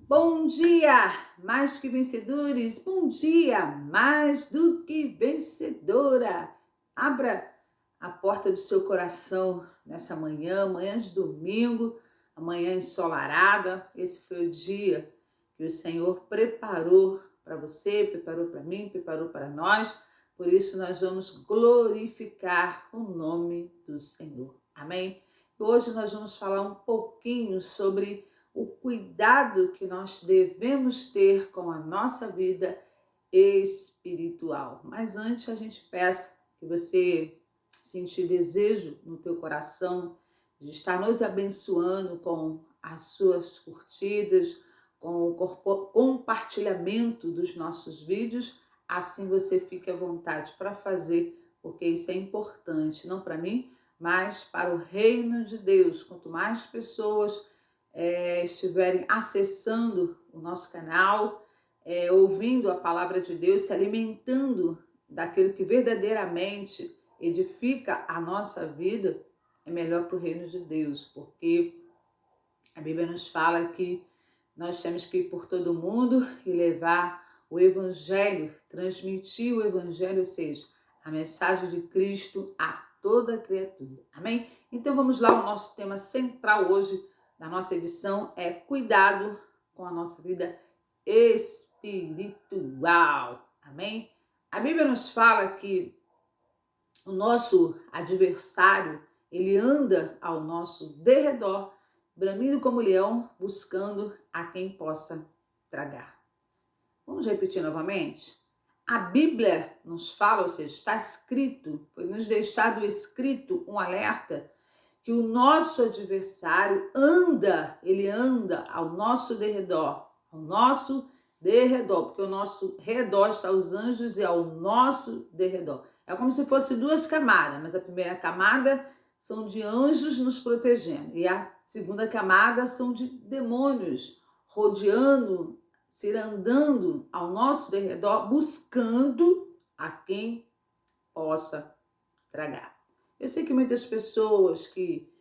Bom dia, mais que vencedores. Bom dia, mais do que vencedora. Abra a porta do seu coração nessa manhã, manhã de domingo, amanhã ensolarada. Esse foi o dia que o Senhor preparou para você, preparou para mim, preparou para nós. Por isso nós vamos glorificar o nome do Senhor. Amém? E hoje nós vamos falar um pouquinho sobre o cuidado que nós devemos ter com a nossa vida espiritual. Mas antes a gente peça que você sentir desejo no teu coração de estar nos abençoando com as suas curtidas, com o compartilhamento dos nossos vídeos, assim você fique à vontade para fazer, porque isso é importante, não para mim, mas para o reino de Deus. Quanto mais pessoas estiverem acessando o nosso canal, ouvindo a palavra de Deus, se alimentando daquilo que verdadeiramente edifica a nossa vida, é melhor para o reino de Deus, porque a Bíblia nos fala que nós temos que ir por todo mundo e levar o Evangelho, transmitir o Evangelho, ou seja, a mensagem de Cristo a toda criatura. Amém? Então vamos lá, o nosso tema central hoje da nossa edição é cuidado com a nossa vida espiritual. Amém? A Bíblia nos fala que o nosso adversário, ele anda ao nosso derredor, bramindo como leão, buscando a quem possa tragar. Vamos repetir novamente? A Bíblia nos fala, ou seja, está escrito, foi nos deixado escrito um alerta que o nosso adversário ele anda ao nosso derredor, porque o nosso redor está os anjos e ao nosso derredor. É como se fosse duas camadas, mas a primeira camada são de anjos nos protegendo e a segunda camada são de demônios rodeando, cirandando ao nosso derredor, buscando a quem possa tragar. Eu sei que muitas pessoas que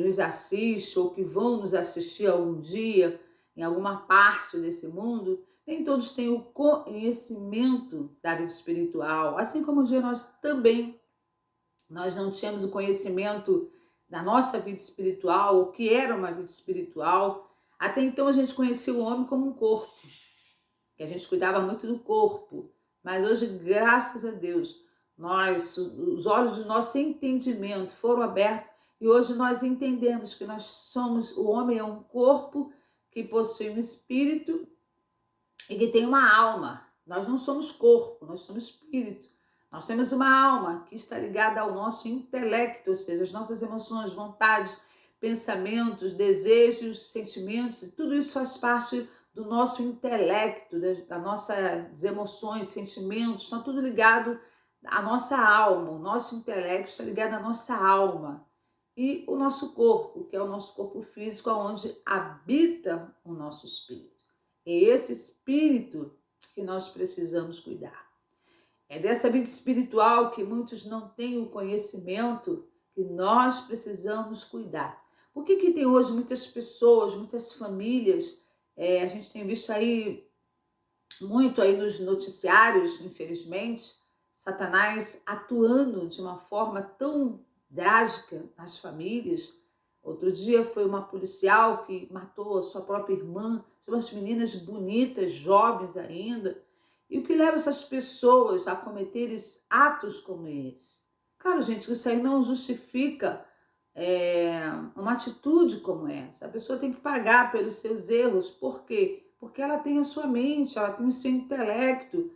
nos assistem ou que vão nos assistir algum dia em alguma parte desse mundo, nem todos têm o conhecimento da vida espiritual. Assim como um dia nós não tínhamos o conhecimento da nossa vida espiritual, o que era uma vida espiritual. Até então a gente conhecia o homem como um corpo, que a gente cuidava muito do corpo. Mas hoje, graças a Deus, os olhos do nosso entendimento foram abertos e hoje nós entendemos que o homem é um corpo que possui um espírito e que tem uma alma. Nós não somos corpo, nós somos espírito. Nós temos uma alma que está ligada ao nosso intelecto, ou seja, as nossas emoções, vontades, pensamentos, desejos, sentimentos, e tudo isso faz parte do nosso intelecto, das nossas emoções, sentimentos, está tudo ligado à nossa alma. O nosso intelecto está ligado à nossa alma. E o nosso corpo, que é o nosso corpo físico, onde habita o nosso espírito. É esse espírito que nós precisamos cuidar. É dessa vida espiritual que muitos não têm o conhecimento que nós precisamos cuidar. Por que tem hoje muitas pessoas, muitas famílias, a gente tem visto aí muito aí nos noticiários, infelizmente, Satanás atuando de uma forma tão drástica nas famílias. Outro dia foi uma policial que matou a sua própria irmã, umas meninas bonitas, jovens ainda. E o que leva essas pessoas a cometerem atos como esse? Claro, gente, isso aí não justifica uma atitude como essa. A pessoa tem que pagar pelos seus erros. Por quê? Porque ela tem a sua mente, ela tem o seu intelecto.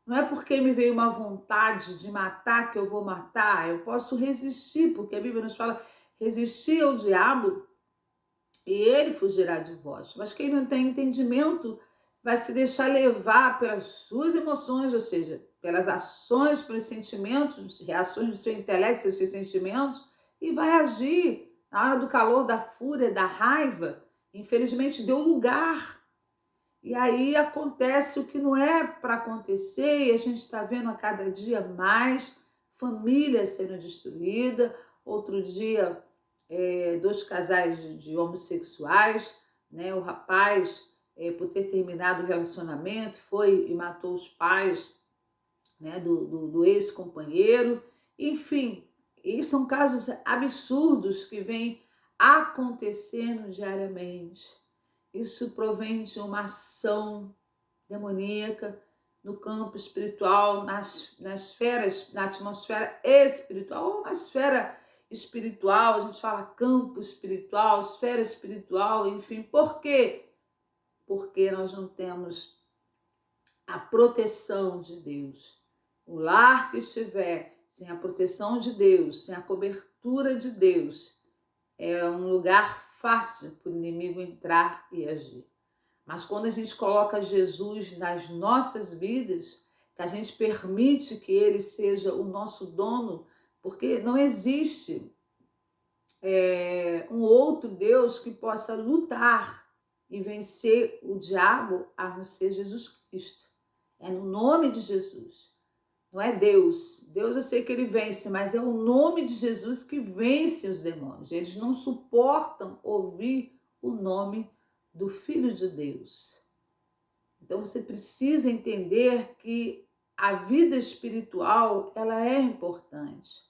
Não é porque me veio uma vontade de matar que eu vou matar. Eu posso resistir, porque a Bíblia nos fala, resistir ao diabo e ele fugirá de vós. Mas quem não tem entendimento vai se deixar levar pelas suas emoções, ou seja, pelas ações, pelos sentimentos, reações do seu intelecto, dos seus sentimentos, e vai agir na hora do calor, da fúria, da raiva. Infelizmente deu lugar. E aí acontece o que não é para acontecer, e a gente está vendo a cada dia mais famílias sendo destruídas. Outro dia, dois casais de homossexuais, né? O rapaz por ter terminado o relacionamento, foi e matou os pais, né, do ex-companheiro. Enfim, e são casos absurdos que vêm acontecendo diariamente. Isso provém de uma ação demoníaca no campo espiritual, na atmosfera espiritual, ou na esfera espiritual. A gente fala campo espiritual, esfera espiritual, enfim. Por quê? Porque nós não temos a proteção de Deus. O lar que estiver sem a proteção de Deus, sem a cobertura de Deus, é um lugar fácil para o inimigo entrar e agir. Mas quando a gente coloca Jesus nas nossas vidas, que a gente permite que ele seja o nosso dono, porque não existe um outro Deus que possa lutar e vencer o diabo a não ser Jesus Cristo. É no nome de Jesus. Não é Deus. Deus eu sei que ele vence, mas é o nome de Jesus que vence os demônios. Eles não suportam ouvir o nome do Filho de Deus. Então você precisa entender que a vida espiritual, ela é importante.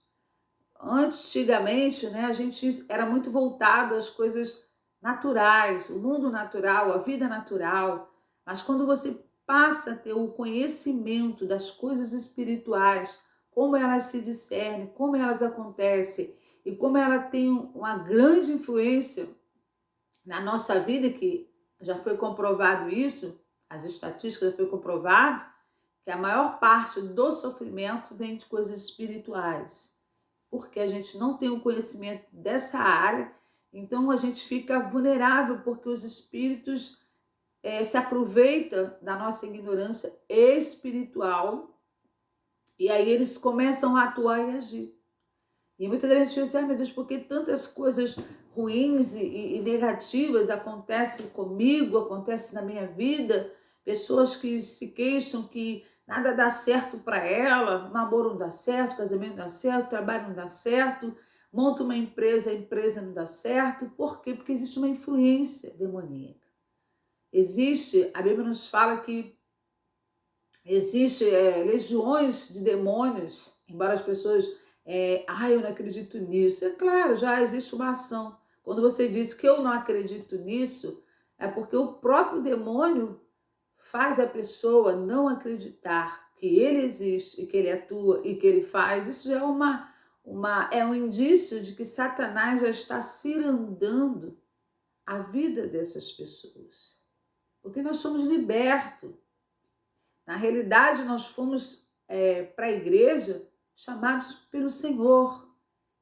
Antigamente, né, a gente era muito voltado às coisas naturais, o mundo natural, a vida natural. Mas quando você passa a ter o conhecimento das coisas espirituais, como elas se discernem, como elas acontecem e como ela tem uma grande influência na nossa vida, que já foi comprovado isso, as estatísticas já foi comprovado, que a maior parte do sofrimento vem de coisas espirituais, porque a gente não tem o conhecimento dessa área, então a gente fica vulnerável, porque os espíritos se aproveitam da nossa ignorância espiritual e aí eles começam a atuar e agir. E muitas vezes a gente pensa, meu Deus, por que tantas coisas ruins e negativas acontecem comigo, acontecem na minha vida? Pessoas que se queixam que nada dá certo para ela, namoro não dá certo, casamento não dá certo, trabalho não dá certo, monta uma empresa, a empresa não dá certo. Por quê? Porque existe uma influência demoníaca. Existe, a Bíblia nos fala que existe legiões de demônios, embora as pessoas eu não acredito nisso. É claro, já existe uma ação. Quando você diz que eu não acredito nisso, é porque o próprio demônio faz a pessoa não acreditar que ele existe e que ele atua e que ele faz. Isso já é um indício de que Satanás já está cirandando a vida dessas pessoas. Porque nós somos libertos. Na realidade, nós fomos para a igreja chamados pelo Senhor.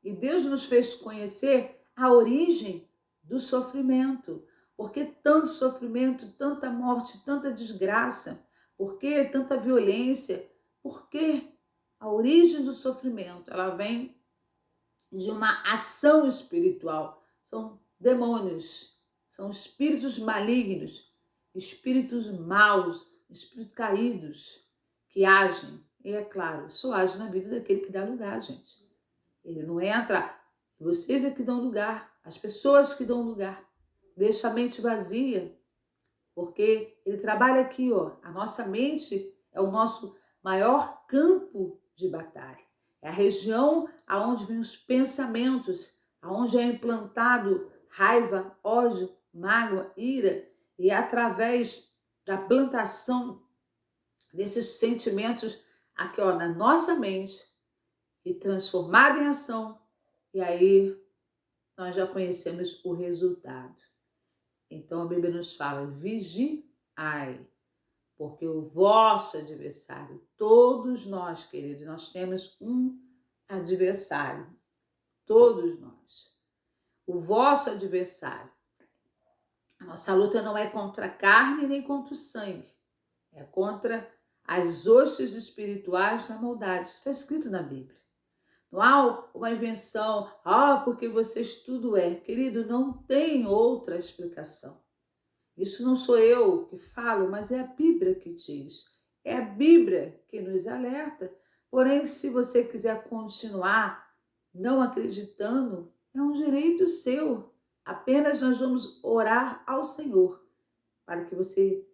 E Deus nos fez conhecer a origem do sofrimento. Por que tanto sofrimento, tanta morte, tanta desgraça? Por que tanta violência? Porque a origem do sofrimento, ela vem de uma ação espiritual. São demônios, são espíritos malignos, espíritos maus, espíritos caídos que agem. E é claro, só age na vida daquele que dá lugar, gente. Ele não entra, vocês é que dão lugar, as pessoas que dão lugar. Deixa a mente vazia, porque ele trabalha aqui, ó. A nossa mente é o nosso maior campo de batalha. É a região aonde vêm os pensamentos, aonde é implantado raiva, ódio, mágoa, ira, e é através da plantação desses sentimentos aqui, ó, na nossa mente, e transformado em ação, e aí nós já conhecemos o resultado. Então a Bíblia nos fala, vigiai, porque o vosso adversário, todos nós, queridos, nós temos um adversário, todos nós. O vosso adversário. A nossa luta não é contra a carne nem contra o sangue, é contra as hostes espirituais da maldade. Isso está escrito na Bíblia. Não há uma invenção, porque vocês tudo é. Querido, não tem outra explicação. Isso não sou eu que falo, mas é a Bíblia que diz. É a Bíblia que nos alerta. Porém, se você quiser continuar não acreditando, é um direito seu. Apenas nós vamos orar ao Senhor para que você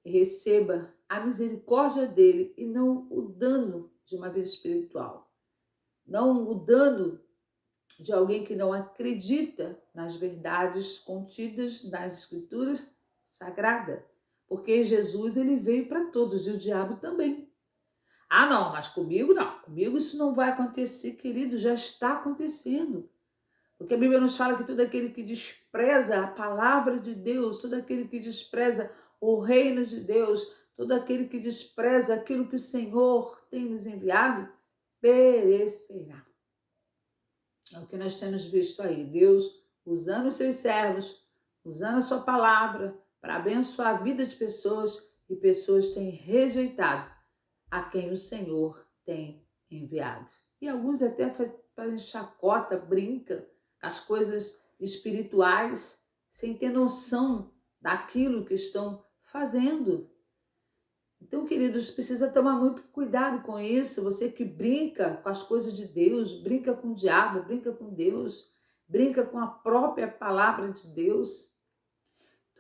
receba a misericórdia dele e não o dano de uma vida espiritual, não o dano de alguém que não acredita nas verdades contidas nas escrituras sagradas, porque Jesus ele veio para todos e o diabo também. Ah, não, mas comigo não, comigo isso não vai acontecer, querido, já está acontecendo. Porque a Bíblia nos fala que todo aquele que despreza a palavra de Deus, todo aquele que despreza o reino de Deus, todo aquele que despreza aquilo que o Senhor tem nos enviado, perecerá. É o que nós temos visto aí. Deus usando os seus servos, usando a sua palavra para abençoar a vida de pessoas e pessoas têm rejeitado a quem o Senhor tem enviado. E alguns até fazem chacota, brincam com as coisas espirituais, sem ter noção daquilo que estão fazendo. Então, queridos, precisa tomar muito cuidado com isso. Você que brinca com as coisas de Deus, brinca com o diabo, brinca com Deus, brinca com a própria palavra de Deus,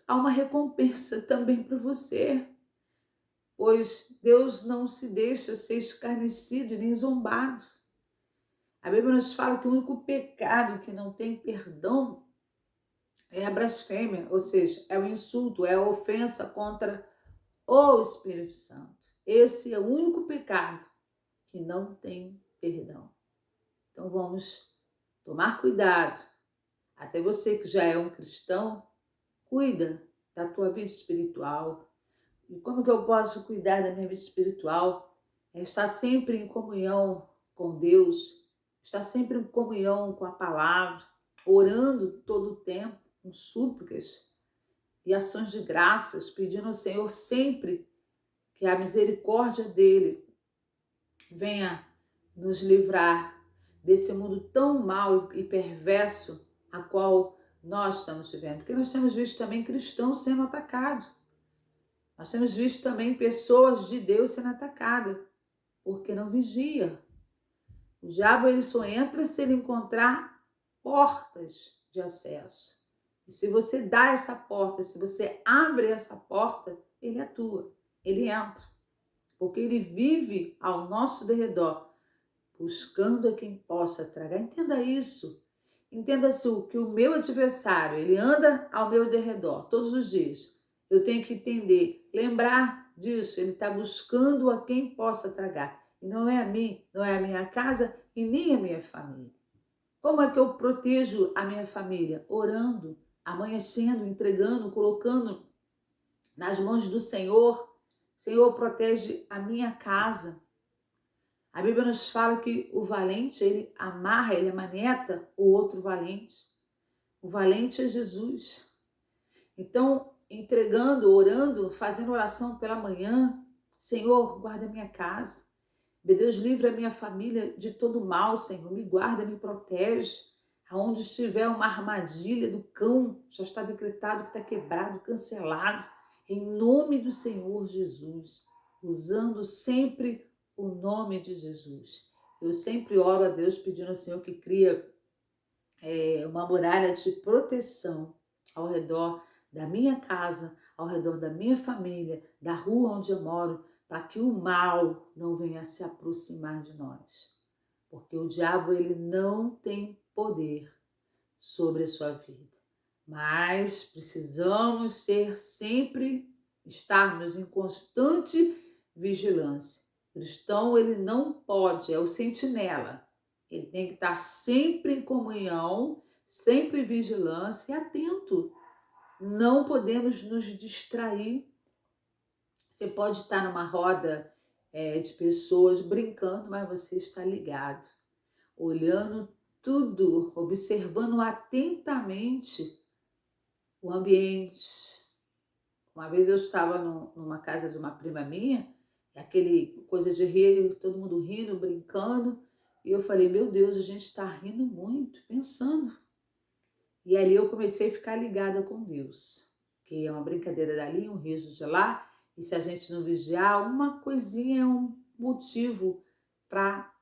há uma recompensa também para você, pois Deus não se deixa ser escarnecido nem zombado. A Bíblia nos fala que o único pecado que não tem perdão é a blasfêmia, ou seja, é o insulto, é a ofensa contra o Espírito Santo. Esse é o único pecado que não tem perdão. Então vamos tomar cuidado. Até você que já é um cristão, cuida da tua vida espiritual. E como que eu posso cuidar da minha vida espiritual? É estar sempre em comunhão com Deus, estar sempre em comunhão com a palavra, orando todo o tempo, com súplicas e ações de graças, pedindo ao Senhor sempre que a misericórdia dele venha nos livrar desse mundo tão mau e perverso a qual nós estamos vivendo. Porque nós temos visto também cristãos sendo atacados. Nós temos visto também pessoas de Deus sendo atacadas porque não vigia. O diabo ele só entra se ele encontrar portas de acesso. E se você dá essa porta, se você abre essa porta, ele atua, ele entra. Porque ele vive ao nosso derredor, buscando a quem possa tragar. Entenda isso. Entenda-se que o meu adversário, ele anda ao meu derredor todos os dias. Eu tenho que entender, lembrar disso. Ele está buscando a quem possa tragar. E não é a mim, não é a minha casa e nem a minha família. Como é que eu protejo a minha família? Orando, amanhecendo, entregando, colocando nas mãos do Senhor. Senhor, protege a minha casa. A Bíblia nos fala que o valente, ele amarra, ele amaneta o outro valente. O valente é Jesus. Então, entregando, orando, fazendo oração pela manhã, Senhor, guarda a minha casa. Meu Deus, livra a minha família de todo mal, Senhor. Me guarda, me protege. Aonde estiver uma armadilha do cão, já está decretado que está quebrado, cancelado. Em nome do Senhor Jesus. Usando sempre o nome de Jesus. Eu sempre oro a Deus pedindo ao Senhor que cria uma muralha de proteção ao redor da minha casa, ao redor da minha família, da rua onde eu moro, para que o mal não venha se aproximar de nós. Porque o diabo ele não tem poder sobre a sua vida. Mas precisamos estarmos em constante vigilância. O cristão ele não pode, é o sentinela. Ele tem que estar sempre em comunhão, sempre em vigilância e atento. Não podemos nos distrair. Você pode estar numa roda de pessoas brincando, mas você está ligado, olhando tudo, observando atentamente o ambiente. Uma vez eu estava numa casa de uma prima minha, aquele coisa de rir, todo mundo rindo, brincando, e eu falei, meu Deus, a gente está rindo muito, pensando. E ali eu comecei a ficar ligada com Deus, que é uma brincadeira dali, um riso de lá, e se a gente não vigiar, uma coisinha é um motivo para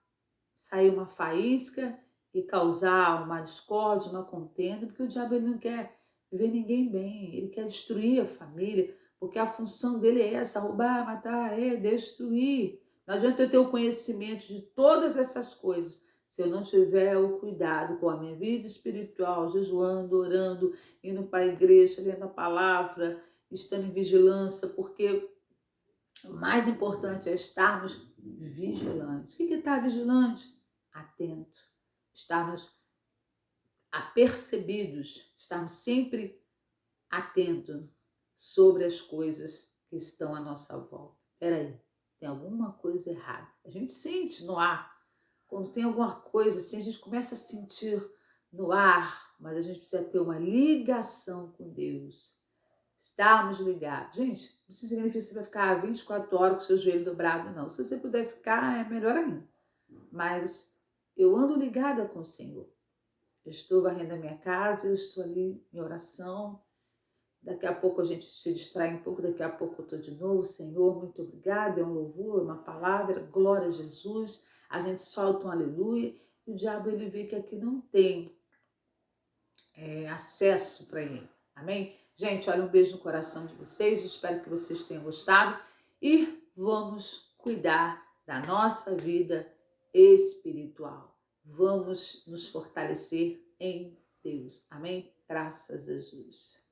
sair uma faísca e causar uma discórdia, uma contenda, porque o diabo ele não quer ver ninguém bem, ele quer destruir a família. porque a função dele é essa, roubar, matar, destruir. Não adianta eu ter o conhecimento de todas essas coisas, se eu não tiver o cuidado com a minha vida espiritual, jejuando, orando, indo para a igreja, lendo a palavra, estando em vigilância, porque o mais importante é estarmos vigilantes. O que é estar vigilante? Atento. Estarmos apercebidos, estarmos sempre atentos sobre as coisas que estão à nossa volta. Espera aí, tem alguma coisa errada. A gente sente no ar. Quando tem alguma coisa assim, a gente começa a sentir no ar, mas a gente precisa ter uma ligação com Deus. Estarmos ligados. Gente, não significa que você vai ficar 24 horas com o seu joelho dobrado, não. Se você puder ficar, é melhor ainda. Mas eu ando ligada com o Senhor. Eu estou varrendo a minha casa, eu estou ali em oração. Daqui a pouco a gente se distrai um pouco, daqui a pouco eu estou de novo. Senhor, muito obrigado. É um louvor, é uma palavra, glória a Jesus. A gente solta um aleluia. E o diabo, ele vê que aqui não tem acesso para ele. Amém? Gente, olha, um beijo no coração de vocês. Espero que vocês tenham gostado. E vamos cuidar da nossa vida espiritual. Vamos nos fortalecer em Deus. Amém? Graças a Jesus.